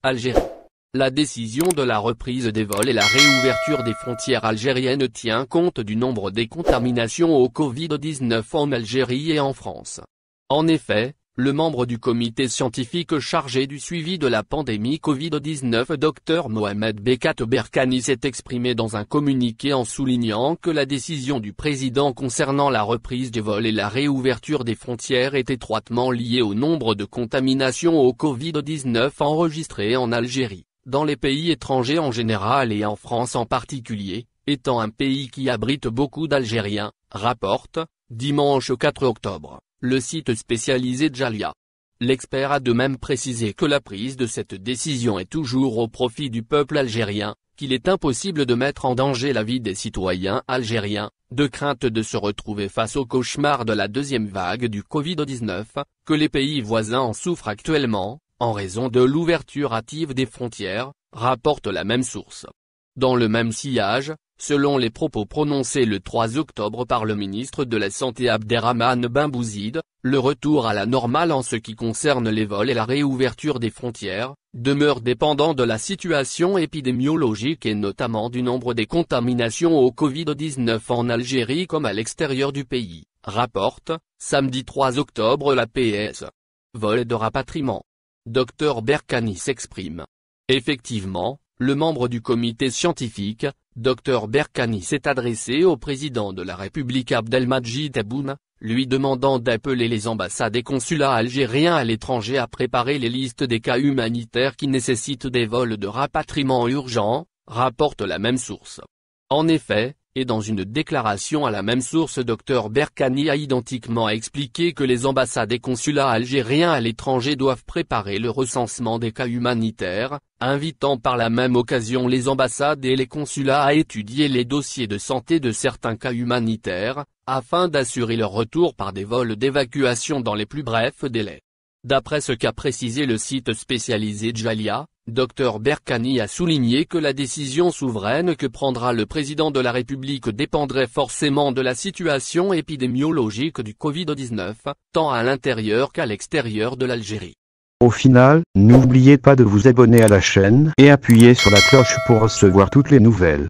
Algérie. La décision de la reprise des vols et la réouverture des frontières algériennes tient compte du nombre des contaminations au Covid-19 en Algérie et en France. En effet, le membre du comité scientifique chargé du suivi de la pandémie Covid-19 Dr Mohamed Bekat Berkani s'est exprimé dans un communiqué en soulignant que la décision du président concernant la reprise des vols et la réouverture des frontières est étroitement liée au nombre de contaminations au Covid-19 enregistrées en Algérie, dans les pays étrangers en général et en France en particulier, étant un pays qui abrite beaucoup d'Algériens, rapporte, dimanche 4 octobre, le site spécialisé Jalia. L'expert a de même précisé que la prise de cette décision est toujours au profit du peuple algérien, qu'il est impossible de mettre en danger la vie des citoyens algériens, de crainte de se retrouver face au cauchemar de la deuxième vague du Covid-19, que les pays voisins en souffrent actuellement, en raison de l'ouverture hâtive des frontières, rapporte la même source. Dans le même sillage, selon les propos prononcés le 3 octobre par le ministre de la Santé Abderrahmane Ben Bouzid, le retour à la normale en ce qui concerne les vols et la réouverture des frontières, demeure dépendant de la situation épidémiologique et notamment du nombre des contaminations au Covid-19 en Algérie comme à l'extérieur du pays, rapporte, samedi 3 octobre la PS. Vol de rapatriement. Dr Berkani s'exprime. Effectivement, le membre du comité scientifique, Dr Berkani s'est adressé au président de la République Abdelmadjid Tebboune, lui demandant d'appeler les ambassades et consulats algériens à l'étranger à préparer les listes des cas humanitaires qui nécessitent des vols de rapatriement urgents, rapporte la même source. En effet, et dans une déclaration à la même source Dr Berkani a identiquement expliqué que les ambassades et consulats algériens à l'étranger doivent préparer le recensement des cas humanitaires, invitant par la même occasion les ambassades et les consulats à étudier les dossiers de santé de certains cas humanitaires, afin d'assurer leur retour par des vols d'évacuation dans les plus brefs délais. D'après ce qu'a précisé le site spécialisé Jalia, Dr Berkani a souligné que la décision souveraine que prendra le président de la République dépendrait forcément de la situation épidémiologique du Covid-19, tant à l'intérieur qu'à l'extérieur de l'Algérie. Au final, n'oubliez pas de vous abonner à la chaîne et appuyer sur la cloche pour recevoir toutes les nouvelles.